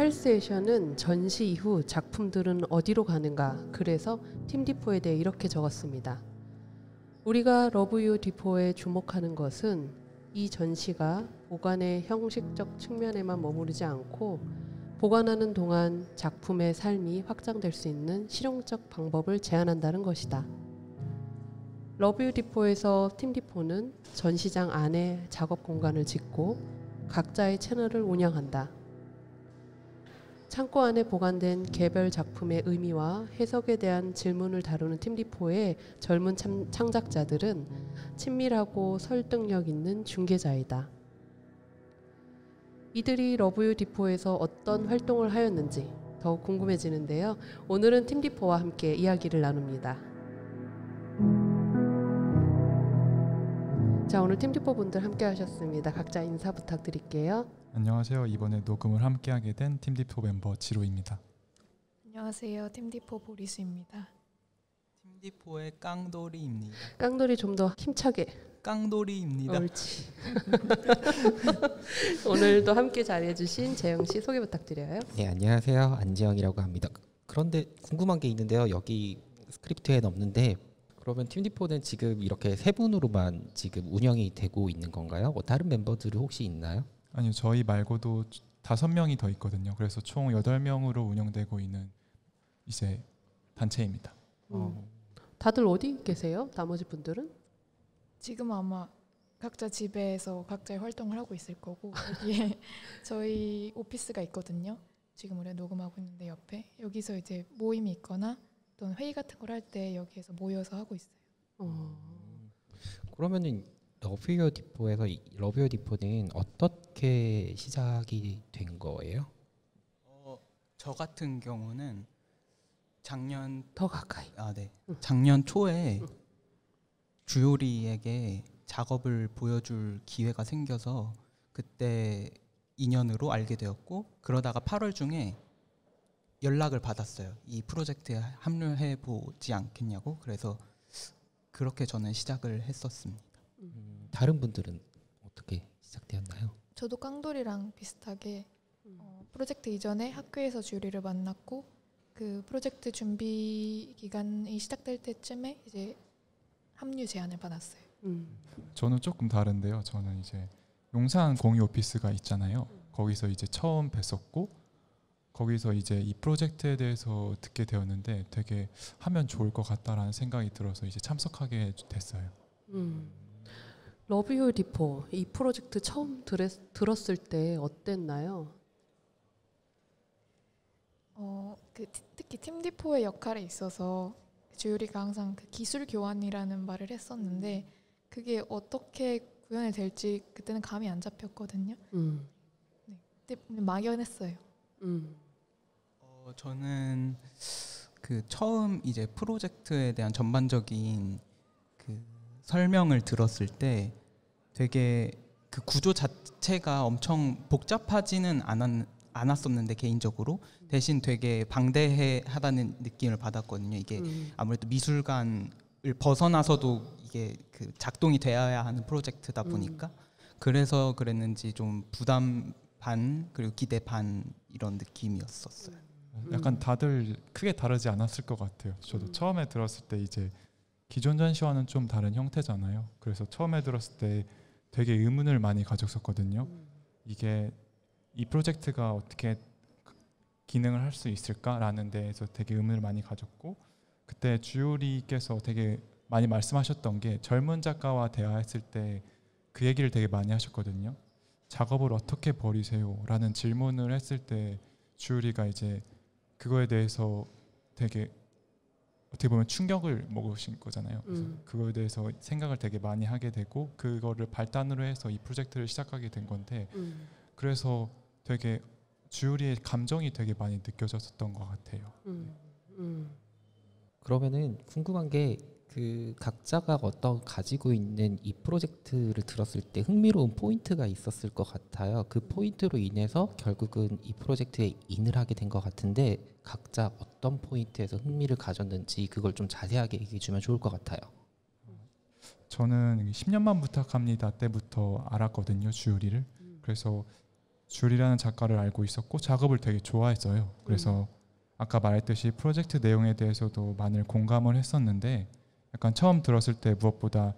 찰스 에이션은 전시 이후 작품들은 어디로 가는가? 그래서 팀 디포에 대해 이렇게 적었습니다. 우리가 러브 유 디포에 주목하는 것은 이 전시가 보관의 형식적 측면에만 머무르지 않고 보관하는 동안 작품의 삶이 확장될 수 있는 실용적 방법을 제안한다는 것이다. 러브 유 디포에서 팀 디포는 전시장 안에 작업 공간을 짓고 각자의 채널을 운영한다. 창고 안에 보관된 개별 작품의 의미와 해석에 대한 질문을 다루는 팀 디포의 젊은 창작자들은 친밀하고 설득력 있는 중개자이다. 이들이 러브 유 디포에서 어떤 활동을 하였는지 더욱 궁금해지는데요. 오늘은 팀 디포와 함께 이야기를 나눕니다. 자, 오늘 팀 디포 분들 함께 하셨습니다. 각자 인사 부탁드릴게요. 안녕하세요. 이번에 녹음을 함께하게 된 팀 디포 멤버 지로입니다. 안녕하세요. 팀 디포 보리수입니다. 팀 디포의 깡돌이입니다. 깡돌이 좀 더 힘차게. 깡돌이입니다. 옳지. 오늘도 함께 자리해주신 재영 씨 소개 부탁드려요. 네, 안녕하세요. 안재영이라고 합니다. 그런데 궁금한 게 있는데요. 여기 스크립트에는 없는데 그러면 팀 디포는 지금 이렇게 세 분으로만 지금 운영이 되고 있는 건가요? 다른 멤버들은 혹시 있나요? 아니요, 저희 말고도 5명이 더 있거든요. 그래서 총 8명으로 운영되고 있는 이제 단체입니다. 다들 어디 계세요? 나머지 분들은? 지금 아마 각자 집에서 각자의 활동을 하고 있을 거고 여기에 저희 오피스가 있거든요. 지금 우리가 녹음하고 있는데 옆에 여기서 이제 모임이 있거나 또는 회의 같은 걸 할 때 여기에서 모여서 하고 있어요. 그러면은 러브 유 디포에서 러브 유 디포는 어떻게 시작이 된 거예요? 저 같은 경우는 작년 더 가까이. 작년 초에 주요리에게 작업을 보여줄 기회가 생겨서 그때 인연으로 알게 되었고 그러다가 8월 중에 연락을 받았어요. 이 프로젝트에 합류해 보지 않겠냐고. 그래서 그렇게 저는 시작을 했었습니다. 다른 분들은 어떻게 시작되었나요? 저도 깡돌이랑 비슷하게 프로젝트 이전에 학교에서 주요리를 만났고 그 프로젝트 준비 기간이 시작될 때쯤에 이제 합류 제안을 받았어요. 저는 조금 다른데요. 저는 이제 용산 공유 오피스가 있잖아요. 거기서 이제 처음 뵀었고 거기서 이제 이 프로젝트에 대해서 듣게 되었는데 되게 하면 좋을 것 같다라는 생각이 들어서 이제 참석하게 됐어요. 러브 유 디포 이 프로젝트 처음 들었을 때 어땠나요? 특히 팀 디포의 역할에 있어서 주요리가 항상 그 기술 교환이라는 말을 했었는데 그게 어떻게 구현이 될지 그때는 감이 안 잡혔거든요. 네, 그때 막연했어요. 저는 그 처음 이제 프로젝트에 대한 전반적인 그 설명을 들었을 때 되게 그 구조 자체가 엄청 복잡하지는 않았었는데 개인적으로 대신 되게 방대하다는 느낌을 받았거든요. 이게 아무래도 미술관을 벗어나서도 이게 그 작동이 되어야 하는 프로젝트다 보니까 그래서 그랬는지 좀 부담 반 그리고 기대 반 이런 느낌이었었어요. 약간 다들 크게 다르지 않았을 것 같아요. 저도 처음에 들었을 때 이제 기존 전시와는 좀 다른 형태잖아요. 그래서 처음에 들었을 때 되게 의문을 많이 가졌었거든요. 이게 이 프로젝트가 어떻게 기능을 할 수 있을까라는 데에서 되게 의문을 많이 가졌고 그때 주요리께서 되게 많이 말씀하셨던 게 젊은 작가와 대화했을 때 그 얘기를 되게 많이 하셨거든요. 작업을 어떻게 버리세요? 라는 질문을 했을 때 주요리가 이제 그거에 대해서 되게 어떻게 보면 충격을 먹으신 거잖아요. 그래서 그거에 대해서 생각을 되게 많이 하게 되고 그거를 발단으로 해서 이 프로젝트를 시작하게 된 건데 그래서 되게 주요리의 감정이 되게 많이 느껴졌었던 것 같아요. 그러면은 궁금한 게 그 각자가 어떤 가지고 있는 이 프로젝트를 들었을 때 흥미로운 포인트가 있었을 것 같아요. 그 포인트로 인해서 결국은 이 프로젝트에 인을 하게 된 것 같은데 각자 어떤 포인트에서 흥미를 가졌는지 그걸 좀 자세하게 얘기해 주면 좋을 것 같아요. 저는 10년만 부탁합니다 때부터 알았거든요. 주요리를. 그래서 주율이라는 작가를 알고 있었고 작업을 되게 좋아했어요. 그래서 아까 말했듯이 프로젝트 내용에 대해서도 많이 공감을 했었는데 약간 처음 들었을 때 무엇보다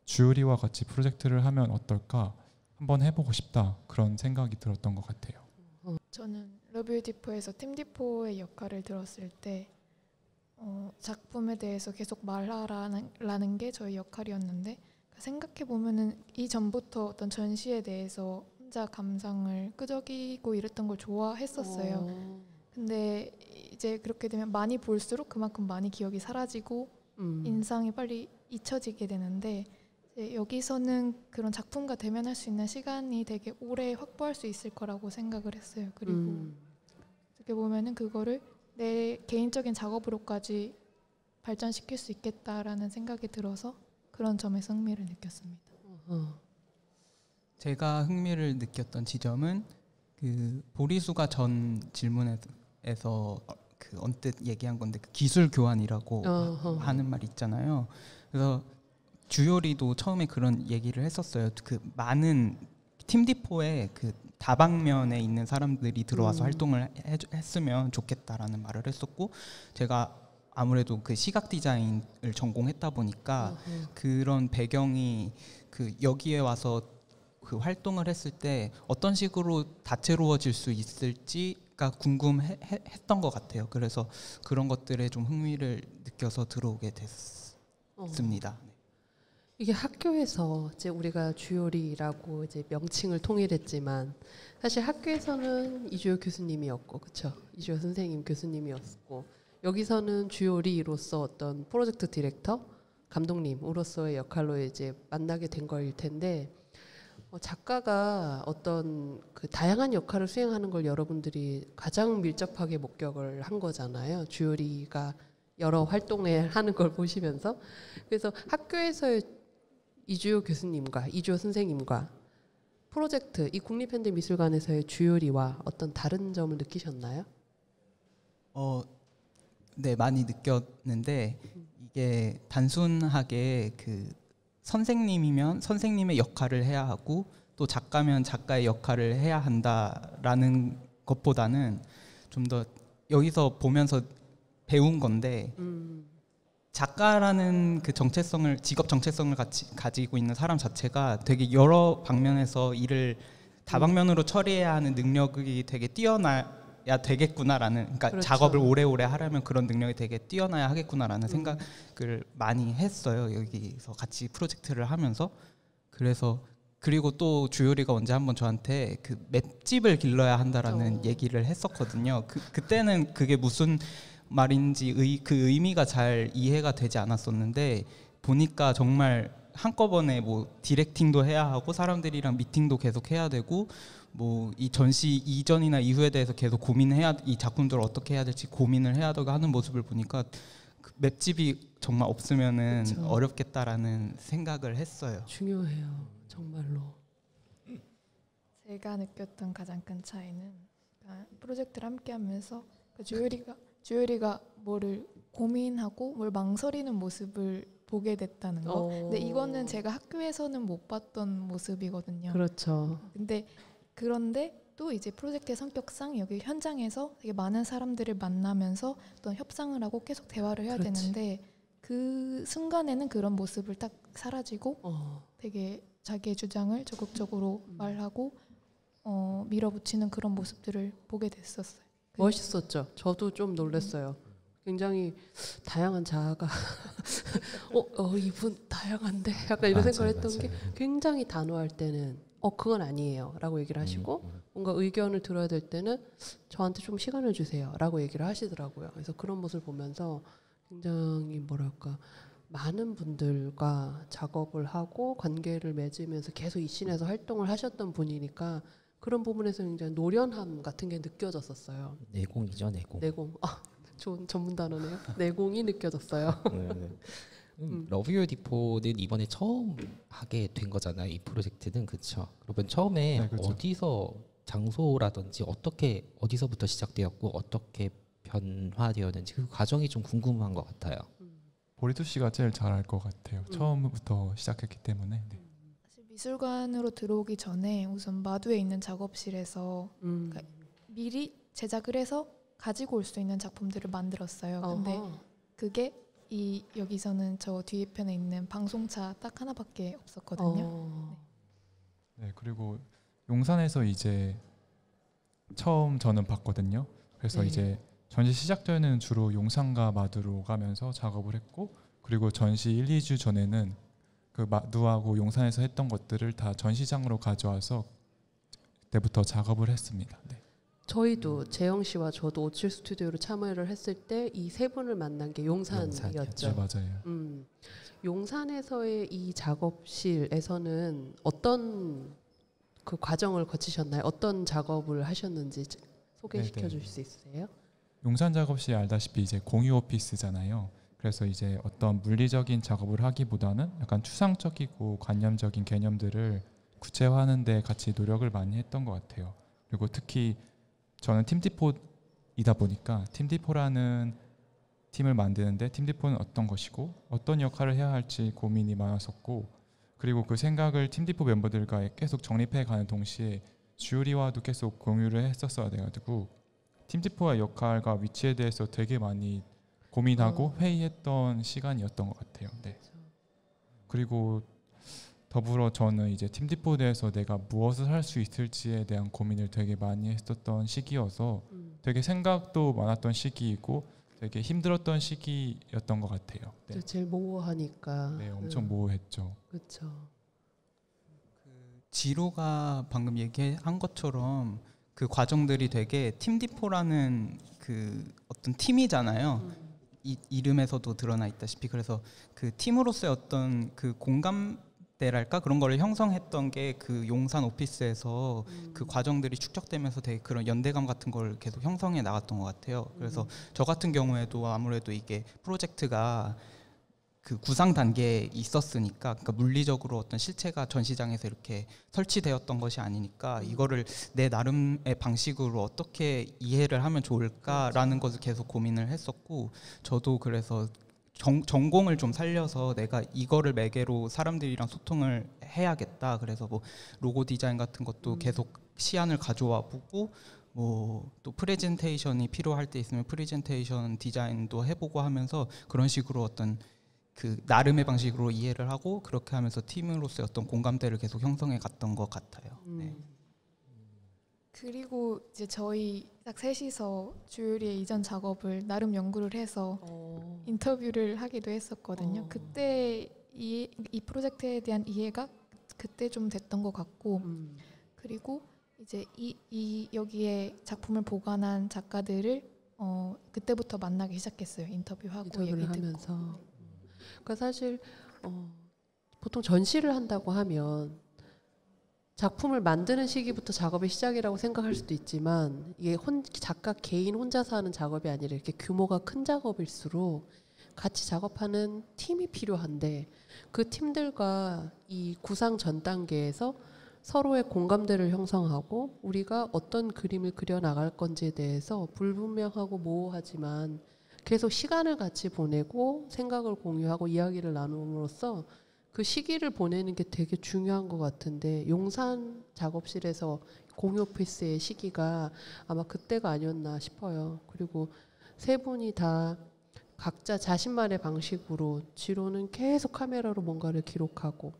주율이와 같이 프로젝트를 하면 어떨까 한번 해보고 싶다 그런 생각이 들었던 것 같아요. 저는 러브 디포에서 팀 디포의 역할을 들었을 때 작품에 대해서 계속 말하라는 게 저희 역할이었는데 생각해 보면은 이전부터 어떤 전시에 대해서 혼자 감상을 끄적이고 이랬던 걸 좋아했었어요. 근데 이제 그렇게 되면 많이 볼수록 그만큼 많이 기억이 사라지고 인상이 빨리 잊혀지게 되는데 이제 여기서는 그런 작품과 대면할 수 있는 시간이 되게 오래 확보할 수 있을 거라고 생각을 했어요. 그리고 어떻게 보면은 그거를 내 개인적인 작업으로까지 발전시킬 수 있겠다라는 생각이 들어서 그런 점에서 흥미를 느꼈습니다. 제가 흥미를 느꼈던 지점은 그 보리수가 전 질문에서 그 언뜻 얘기한 건데 그 기술 교환이라고 하는 말 있잖아요. 그래서 주요리도 처음에 그런 얘기를 했었어요. 그 많은 팀 디포에 그 다방면에 있는 사람들이 들어와서 활동을 했으면 좋겠다라는 말을 했었고, 제가 아무래도 그 시각 디자인을 전공했다 보니까 그런 배경이 그 여기에 와서 그 활동을 했을 때 어떤 식으로 다채로워질 수 있을지가 궁금했던 것 같아요. 그래서 그런 것들에 좀 흥미를 느껴서 들어오게 됐습니다. 이게 학교에서 이제 우리가 주요리라고 이제 명칭을 통일했지만 사실 학교에서는 이주호 교수님이었고, 그렇죠? 이주호 선생님 교수님이었고, 여기서는 주요리로서 어떤 프로젝트 디렉터, 감독님으로서의 역할로 이제 만나게 된 거일 텐데, 작가가 어떤 그 다양한 역할을 수행하는 걸 여러분들이 가장 밀접하게 목격을 한 거잖아요. 주요리가 여러 활동을 하는 걸 보시면서. 그래서 학교에서의 이주호 교수님과 이주호 선생님과 프로젝트 이 국립현대미술관에서의 주요리와 어떤 다른 점을 느끼셨나요? 네, 많이 느꼈는데 이게 단순하게 그 선생님이면 선생님의 역할을 해야 하고 또 작가면 작가의 역할을 해야 한다라는 것보다는 좀 더 여기서 보면서 배운 건데 작가라는 그 정체성을, 직업 정체성을 가지고 있는 사람 자체가 되게 여러 방면에서 일을 다방면으로 처리해야 하는 능력이 되게 뛰어나야 되겠구나라는, 그러니까 그렇죠. 작업을 오래오래 하려면 그런 능력이 되게 뛰어나야 하겠구나라는 생각을 많이 했어요. 여기서 같이 프로젝트를 하면서. 그래서 그리고 또 주요리가 언제 한번 저한테 그 맷집을 길러야 한다라는 얘기를 했었거든요. 그때는 그게 무슨 말인지 그 의미가 잘 이해가 되지 않았었는데, 보니까 정말 한꺼번에 뭐 디렉팅도 해야 하고 사람들이랑 미팅도 계속 해야 되고 뭐 이 전시 이전이나 이후에 대해서 계속 고민해야, 이 작품들을 어떻게 해야 될지 고민을 해야 되고 하는 모습을 보니까 그 맵집이 정말 없으면은 그쵸. 어렵겠다라는 생각을 했어요. 중요해요, 정말로. 제가 느꼈던 가장 큰 차이는 프로젝트를 함께하면서 주요리가 뭐를 고민하고 뭘 망설이는 모습을 보게 됐다는 거. 근데 이거는 제가 학교에서는 못 봤던 모습이거든요. 그렇죠. 그런데 또 이제 프로젝트의 성격상 여기 현장에서 되게 많은 사람들을 만나면서 어떤 협상을 하고 계속 대화를 해야 그렇지. 되는데 그 순간에는 그런 모습을 딱 사라지고 되게 자기의 주장을 적극적으로 말하고 밀어붙이는 그런 모습들을 보게 됐었어요. 멋있었죠. 저도 좀 놀랐어요. 굉장히 다양한 자아가 이분 다양한데 약간 이런 맞아요, 생각을 했던 게, 맞아요. 굉장히 단호할 때는 그건 아니에요 라고 얘기를 하시고 뭔가 의견을 들어야 될 때는 저한테 좀 시간을 주세요 라고 얘기를 하시더라고요. 그래서 그런 모습을 보면서 굉장히 뭐랄까, 많은 분들과 작업을 하고 관계를 맺으면서 계속 이 씬에서 활동을 하셨던 분이니까 그런 부분에서 굉장히 노련함 같은 게 느껴졌었어요. 내공이죠, 내공. 내공. 좋은 전문 단어네요. 내공이 느껴졌어요. 러브 유 디포는 이번에 처음 하게 된 거잖아요. 이 프로젝트는. 그렇죠. 그러면 처음에 네, 그렇죠. 어디서, 장소라든지 어디서부터 시작되었고 어떻게 변화되었는지 그 과정이 좀 궁금한 것 같아요. 보리투 씨가 제일 잘 알 것 같아요. 처음부터 시작했기 때문에. 네. 사실 미술관으로 들어오기 전에 우선 마두에 있는 작업실에서 그러니까 미리 제작을 해서 가지고 올 수 있는 작품들을 만들었어요. 근데 어허. 그게 여기서는 저 뒤편에 있는 방송차 딱 하나밖에 없었거든요. 네, 그리고 용산에서 이제 처음 저는 봤거든요. 그래서 네. 이제 전시 시작 전에는 주로 용산과 마두로 가면서 작업을 했고, 그리고 전시 1, 2주 전에는 그 마두하고 용산에서 했던 것들을 다 전시장으로 가져와서 그때부터 작업을 했습니다. 네. 저희도 재영 씨와 저도 오칠 스튜디오로 참여를 했을 때 이 세 분을 만난 게 용산이었죠. 네, 맞아요. 용산에서의 이 작업실에서는 어떤 그 과정을 거치셨나요? 어떤 작업을 하셨는지 소개시켜 네, 네. 주실 수 있으세요? 용산 작업실 알다시피 이제 공유 오피스잖아요. 그래서 이제 어떤 물리적인 작업을 하기보다는 약간 추상적이고 관념적인 개념들을 구체화하는 데 같이 노력을 많이 했던 것 같아요. 그리고 특히 저는 팀디포이다 보니까 팀디포라는 팀을 만드는데 팀디포는 어떤 것이고 어떤 역할을 해야 할지 고민이 많았었고, 그리고 그 생각을 팀디포 멤버들과 계속 정립해가는 동시에 주유리와도 계속 공유를 했었어야 돼가지고 팀디포의 역할과 위치에 대해서 되게 많이 고민하고 회의했던 시간이었던 것 같아요. 네. 그리고 더불어 저는 이제 팀디포에 대해서 내가 무엇을 할 수 있을지에 대한 고민을 되게 많이 했었던 시기여서 되게 생각도 많았던 시기이고 되게 힘들었던 시기였던 것 같아요. 네, 제일 모호하니까. 네 엄청 모호했죠. 그렇죠. 지로가 방금 얘기한 것처럼 그 과정들이 되게 팀디포라는 그 어떤 팀이잖아요. 이름에서도 드러나 있다시피, 그래서 그 팀으로서의 어떤 그 공감대랄까 그런 거를 형성했던 게 그 용산 오피스에서 그 과정들이 축적되면서 되게 그런 연대감 같은 걸 계속 형성해 나갔던 것 같아요. 그래서 저 같은 경우에도 아무래도 이게 프로젝트가 그 구상 단계에 있었으니까, 그러니까 물리적으로 어떤 실체가 전시장에서 이렇게 설치되었던 것이 아니니까 이거를 내 나름의 방식으로 어떻게 이해를 하면 좋을까라는 것을 계속 고민을 했었고, 저도 그래서 전공을 좀 살려서 내가 이거를 매개로 사람들이랑 소통을 해야겠다. 그래서 뭐 로고 디자인 같은 것도 계속 시안을 가져와 보고, 뭐 또 프레젠테이션이 필요할 때 있으면 프레젠테이션 디자인도 해보고 하면서 그런 식으로 어떤 그 나름의 방식으로 이해를 하고, 그렇게 하면서 팀으로서의 어떤 공감대를 계속 형성해 갔던 것 같아요. 네. 그리고 이제 저희 딱 셋이서 주유리의 이전 작업을 나름 연구를 해서 인터뷰를 하기도 했었거든요. 그때 이 프로젝트에 대한 이해가 그때 좀 됐던 것 같고, 그리고 이제 이 여기에 작품을 보관한 작가들을 그때부터 만나기 시작했어요. 인터뷰하고 인터뷰를 얘기 듣고. 하면서. 그러니까 사실 보통 전시를 한다고 하면 작품을 만드는 시기부터 작업의 시작이라고 생각할 수도 있지만, 이게 작가 개인 혼자서 하는 작업이 아니라 이렇게 규모가 큰 작업일수록 같이 작업하는 팀이 필요한데, 그 팀들과 이 구상 전 단계에서 서로의 공감대를 형성하고 우리가 어떤 그림을 그려 나갈 건지에 대해서 불분명하고 모호하지만 계속 시간을 같이 보내고 생각을 공유하고 이야기를 나눔으로써 그 시기를 보내는 게 되게 중요한 것 같은데, 용산 작업실에서 공유 오피스의 시기가 아마 그때가 아니었나 싶어요. 그리고 세 분이 다 각자 자신만의 방식으로, 지로는 계속 카메라로 뭔가를 기록하고,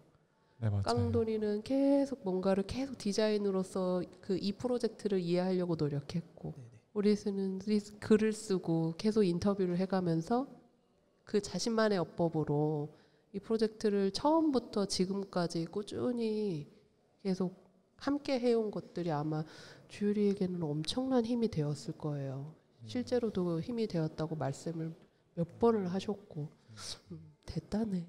네, 맞아요. 깡돌이는 계속 뭔가를 계속 디자인으로서 그 이 프로젝트를 이해하려고 노력했고, 우리는 글을 쓰고 계속 인터뷰를 해가면서 그 자신만의 어법으로 이 프로젝트를 처음부터 지금까지 꾸준히 계속 함께 해온 것들이 아마 주유리에게는 엄청난 힘이 되었을 거예요. 실제로도 힘이 되었다고 말씀을 몇 번을 하셨고, 대단해.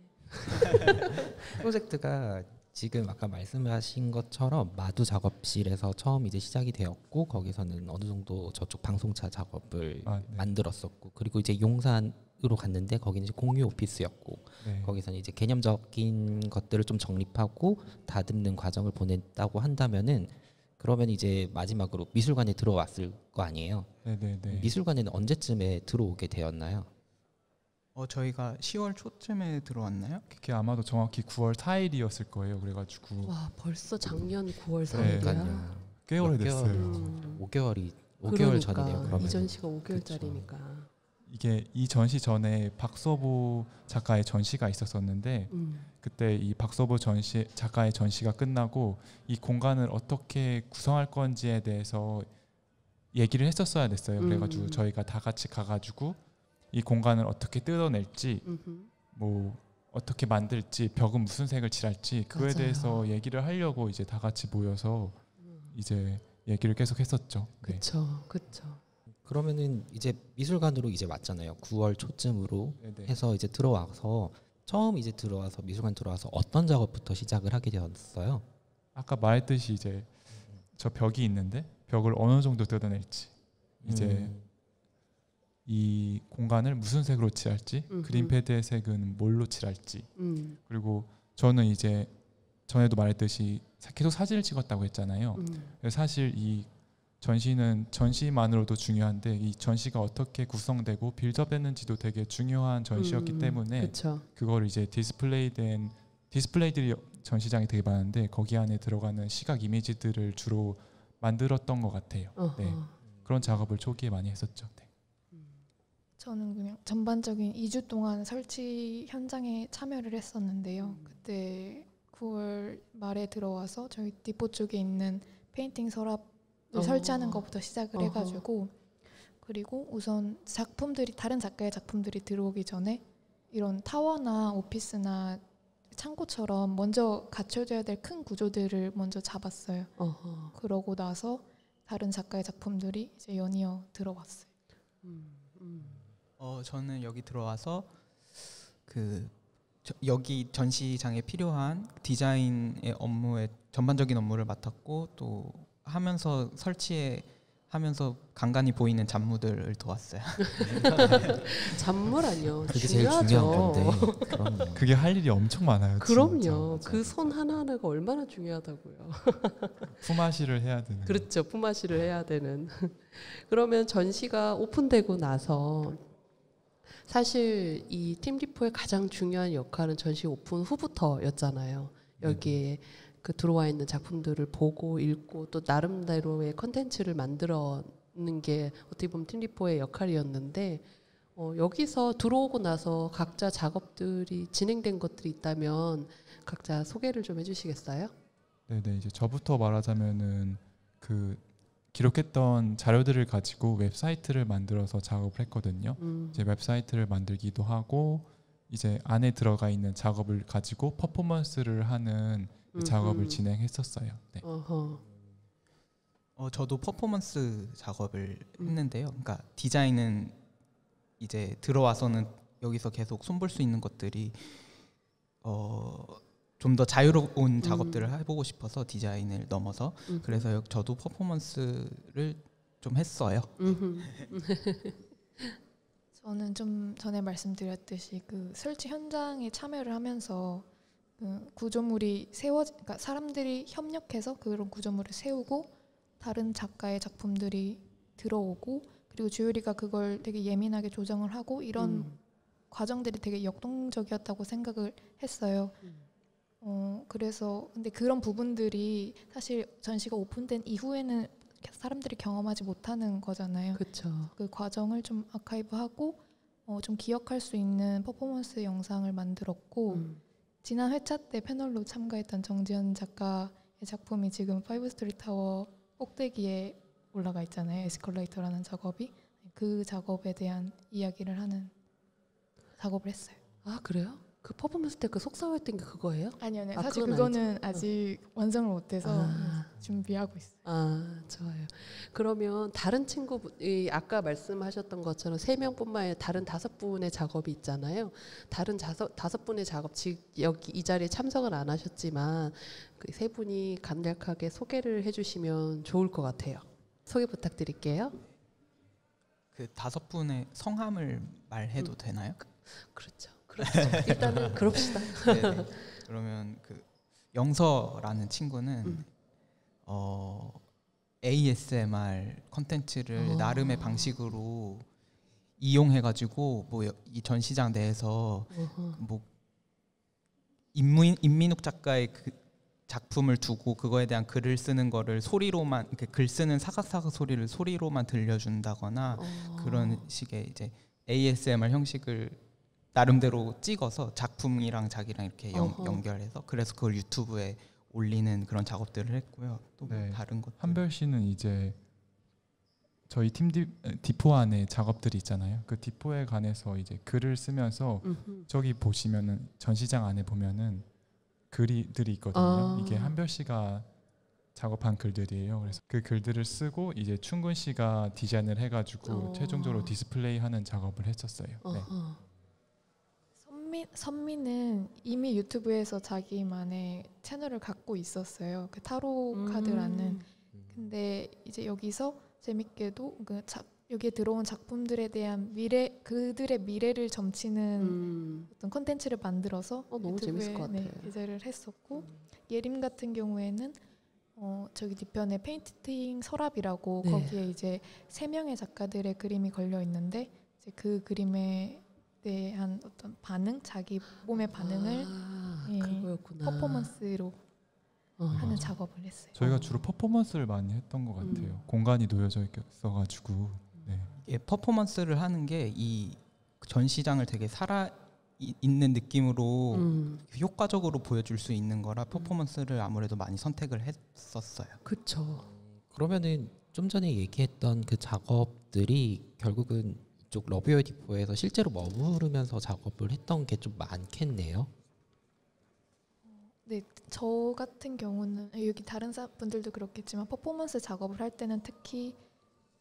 프로젝트가 지금 아까 말씀하신 것처럼 마두 작업실에서 처음 이제 시작이 되었고, 거기서는 어느 정도 저쪽 방송차 작업을 네. 만들었었고, 그리고 이제 용산으로 갔는데 거기는 이제 공유 오피스였고, 네. 거기서는 이제 개념적인 것들을 좀 정립하고 다듬는 과정을 보냈다고 한다면은, 그러면 이제 마지막으로 미술관에 들어왔을 거 아니에요. 네. 미술관에는 언제쯤에 들어오게 되었나요? 저희가 10월 초쯤에 들어왔나요? 그게 아마도 정확히 9월 4일이었을 거예요. 그래가지고 와 벌써 작년 9월 네. 4일이야. 그러니까요. 꽤 오래됐어요. 5개월 그러니까, 전이네요. 그러면 이 전시가 5개월짜리니까. 이게 이 전시 전에 박서보 작가의 전시가 있었었는데 그때 이 박서보 작가의 전시가 끝나고 이 공간을 어떻게 구성할 건지에 대해서 얘기를 했었어야 됐어요. 그래가지고 저희가 다 같이 가가지고 이 공간을 어떻게 뜯어낼지 뭐 어떻게 만들지 벽은 무슨 색을 칠할지 그거에 맞아요. 대해서 얘기를 하려고 이제 다 같이 모여서 이제 얘기를 계속 했었죠. 네. 그렇죠, 그렇죠. 그러면은 이제 미술관으로 이제 왔잖아요. 9월 초쯤으로 네네. 해서 이제 들어와서 처음 이제 들어와서 미술관 들어와서 어떤 작업부터 시작을 하게 되었어요? 아까 말했듯이 이제 저 벽이 있는데 벽을 어느 정도 뜯어낼지 이제 이 공간을 무슨 색으로 칠할지 그린 패드의 색은 뭘로 칠할지 그리고 저는 이제 전에도 말했듯이 계속 사진을 찍었다고 했잖아요. 그래서 사실 이 전시는 전시만으로도 중요한데 이 전시가 어떻게 구성되고 빌드업됐는지도 되게 중요한 전시였기 때문에 그렇죠. 그걸 이제 디스플레이들이 전시장에 되게 많은데 거기 안에 들어가는 시각 이미지들을 주로 만들었던 것 같아요. 네. 그런 작업을 초기에 많이 했었죠. 네. 저는 그냥 전반적인 2주 동안 설치 현장에 참여를 했었는데요. 그때 9월 말에 들어와서 저희 디포 쪽에 있는 페인팅 서랍을 설치하는 것부터 시작을 해가지고 그리고 우선 다른 작가의 작품들이 들어오기 전에 이런 타워나 오피스나 창고처럼 먼저 갖춰져야 될 큰 구조들을 먼저 잡았어요. 그러고 나서 다른 작가의 작품들이 이제 연이어 들어왔어요. 저는 여기 들어와서 여기 전시장에 필요한 디자인의 업무에 전반적인 업무를 맡았고 또 하면서 하면서 간간히 보이는 잡무들을 도왔어요. 잡물 아니요. 그게 제일 중요한 건데. 그럼요. 그게 할 일이 엄청 많아요. 그럼요. 진짜. 그 손 하나하나가 얼마나 중요하다고요. 품앗이를 해야 되는. 그렇죠. 품앗이를 해야 되는. 그러면 전시가 오픈되고 나서 사실 이 팀디포의 가장 중요한 역할은 전시 오픈 후부터였잖아요. 여기에 그 들어와 있는 작품들을 보고 읽고 또 나름대로의 컨텐츠를 만들어는 게 어떻게 보면 팀디포의 역할이었는데 여기서 들어오고 나서 각자 작업들이 진행된 것들이 있다면 각자 소개를 좀 해주시겠어요? 네네 이제 저부터 말하자면은 그 기록했던 자료들을 가지고 웹사이트를 만들어서 작업을 했거든요. 이제 웹사이트를 만들기도 하고 이제 안에 들어가 있는 작업을 가지고 퍼포먼스를 하는 작업을 진행했었어요. 네. 저도 퍼포먼스 작업을 했는데요. 그러니까 디자인은 이제 들어와서는 여기서 계속 손볼 수 있는 것들이 좀 더 자유로운 작업들을 해보고 싶어서 디자인을 넘어서 그래서 저도 퍼포먼스를 좀 했어요. 저는 좀 전에 말씀드렸듯이 그 설치 현장에 참여를 하면서 그 구조물이 그러니까 사람들이 협력해서 그런 구조물을 세우고 다른 작가의 작품들이 들어오고 그리고 주율이가 그걸 되게 예민하게 조정을 하고 이런 과정들이 되게 역동적이었다고 생각을 했어요. 그래서 근데 그런 부분들이 사실 전시가 오픈된 이후에는 사람들이 경험하지 못하는 거잖아요. 그렇죠. 그 과정을 좀 아카이브하고 좀 기억할 수 있는 퍼포먼스 영상을 만들었고 지난 회차 때 패널로 참가했던 정지현 작가의 작품이 지금 5스토리 타워 꼭대기에 올라가 있잖아요. 에스컬레이터라는 작업이. 그 작업에 대한 이야기를 하는 작업을 했어요. 아 그래요? 그 퍼포먼스 때 그 속사했던 게 그거예요? 아니요. 아, 사실 그건 그거는 아직 완성을 못해서 준비하고 있어요. 아 좋아요. 그러면 다른 친구분이 아까 말씀하셨던 것처럼 3명뿐만 아니라 다른 5분의 작업이 있잖아요. 다른 5분의 작업 여기 이 자리에 참석을 안 하셨지만 그 3분이 간략하게 소개를 해주시면 좋을 것 같아요. 소개 부탁드릴게요. 그 5분의 성함을 말해도 되나요? 그렇죠. 일단은 그럽시다. 네네. 그러면 그 영서라는 친구는 ASMR 컨텐츠를 나름의 방식으로 이용해가지고 뭐 이 전시장 내에서 어허. 뭐 임민욱 작가의 그 작품을 두고 그거에 대한 글을 쓰는 거를 소리로만 이렇게 글 쓰는 사각사각 소리를 소리로만 들려준다거나 그런 식의 이제 ASMR 형식을 나름대로 찍어서 작품이랑 자기랑 이렇게 어허. 연결해서 그래서 그걸 유튜브에 올리는 그런 작업들을 했고요. 또 뭐 네. 다른 것 한별 씨는 이제 저희 팀 디포 안에 작업들이 있잖아요. 그 디포에 관해서 이제 글을 쓰면서 음흠. 저기 보시면은 전시장 안에 보면은 글들이 있거든요. 아. 이게 한별 씨가 작업한 글들이에요. 그래서 그 글들을 쓰고 이제 충근 씨가 디자인을 해가지고 최종적으로 디스플레이하는 작업을 했었어요. 네. 어허. 선미는 이미 유튜브에서 자기만의 채널을 갖고 있었어요. 그 타로 카드라는. 근데 이제 여기서 재밌게도 여기에 들어온 작품들에 대한 그들의 미래를 점치는 어떤 콘텐츠를 만들어서 너무 재밌을 것 유튜브에 같아. 게재를 했었고 예림 같은 경우에는 저기 뒤편에 페인팅 서랍이라고 네. 거기에 이제 3명의 작가들의 그림이 걸려 있는데 이제 그 그림에 대한 어떤 반응, 자기 몸의 반응을 예, 그거였구나. 퍼포먼스로 하는 작업을 했어요. 저희가 주로 퍼포먼스를 많이 했던 것 같아요. 공간이 놓여져 있어가지고. 네. 예, 퍼포먼스를 하는 게 이 전시장을 되게 살아 있는 느낌으로 효과적으로 보여줄 수 있는 거라 퍼포먼스를 아무래도 많이 선택을 했었어요. 그쵸. 그러면은 좀 전에 얘기했던 그 작업들이 결국은 이쪽 러브웨어 디포에서 실제로 머무르면서 작업을 했던 게 좀 많겠네요. 네, 저 같은 경우는 여기 다른 분들도 그렇겠지만 퍼포먼스 작업을 할 때는 특히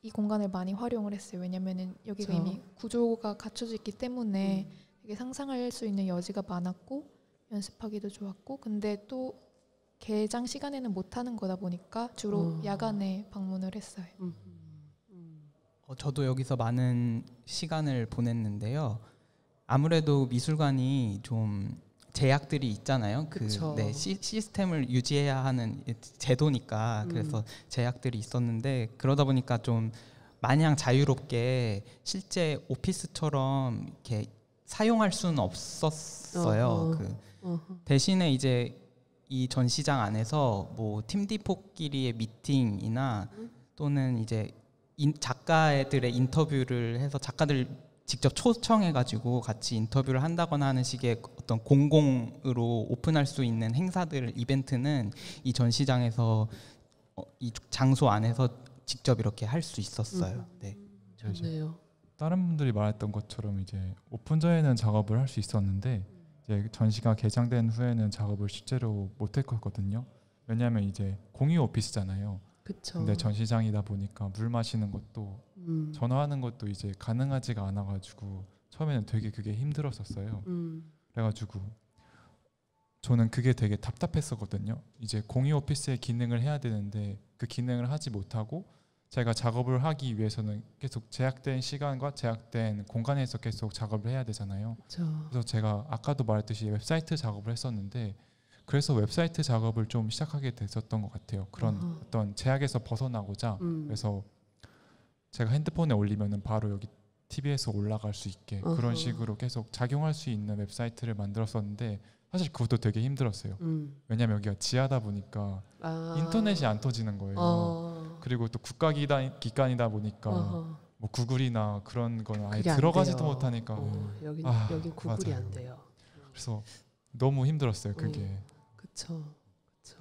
이 공간을 많이 활용을 했어요. 왜냐면은 여기가 그쵸. 이미 구조가 갖춰져 있기 때문에 되게 상상할 수 있는 여지가 많았고 연습하기도 좋았고 근데 또 개장 시간에는 못 하는 거다 보니까 주로 야간에 방문을 했어요. 저도 여기서 많은 시간을 보냈는데요. 아무래도 미술관이 좀 제약들이 있잖아요. 그쵸. 네, 시스템을 유지해야 하는 제도니까 그래서 제약들이 있었는데 그러다 보니까 좀 마냥 자유롭게 실제 오피스처럼 이렇게 사용할 수는 없었어요. 대신에 이제 이 전시장 안에서 뭐 팀디포끼리의 미팅이나 또는 이제 작가들의 인터뷰를 해서 작가들 직접 초청해가지고 같이 인터뷰를 한다거나 하는 식의 어떤 공공으로 오픈할 수 있는 행사들, 이벤트는 이 전시장에서 이 장소 안에서 직접 이렇게 할 수 있었어요. 네. 좋네요. 다른 분들이 말했던 것처럼 이제 오픈 전에는 작업을 할 수 있었는데 이제 전시가 개장된 후에는 작업을 실제로 못했거든요. 왜냐하면 이제 공유 오피스잖아요. 그쵸. 근데 전시장이다 보니까 물 마시는 것도 전화하는 것도 이제 가능하지가 않아가지고 처음에는 되게 그게 힘들었었어요. 그래가지고 저는 그게 되게 답답했었거든요. 이제 공유 오피스의 기능을 해야 되는데 그 기능을 하지 못하고 제가 작업을 하기 위해서는 계속 제약된 시간과 제약된 공간에서 계속 작업을 해야 되잖아요. 그쵸. 그래서 제가 아까도 말했듯이 웹사이트 작업을 했었는데 그래서 웹사이트 작업을 좀 시작하게 됐었던 것 같아요. 그런 어떤 제약에서 벗어나고자 그래서 제가 핸드폰에 올리면은 바로 여기 TV에서 올라갈 수 있게 그런 식으로 계속 작용할 수 있는 웹사이트를 만들었었는데 사실 그것도 되게 힘들었어요. 왜냐면 여기가 지하다 보니까 인터넷이 안 터지는 거예요. 그리고 또 국가기관이다 보니까 뭐 구글이나 그런 거는 아예 들어가지도 못하니까 여긴 구글이 맞아요. 안 돼요. 그래서 너무 힘들었어요. 그게. 그쵸. 그쵸.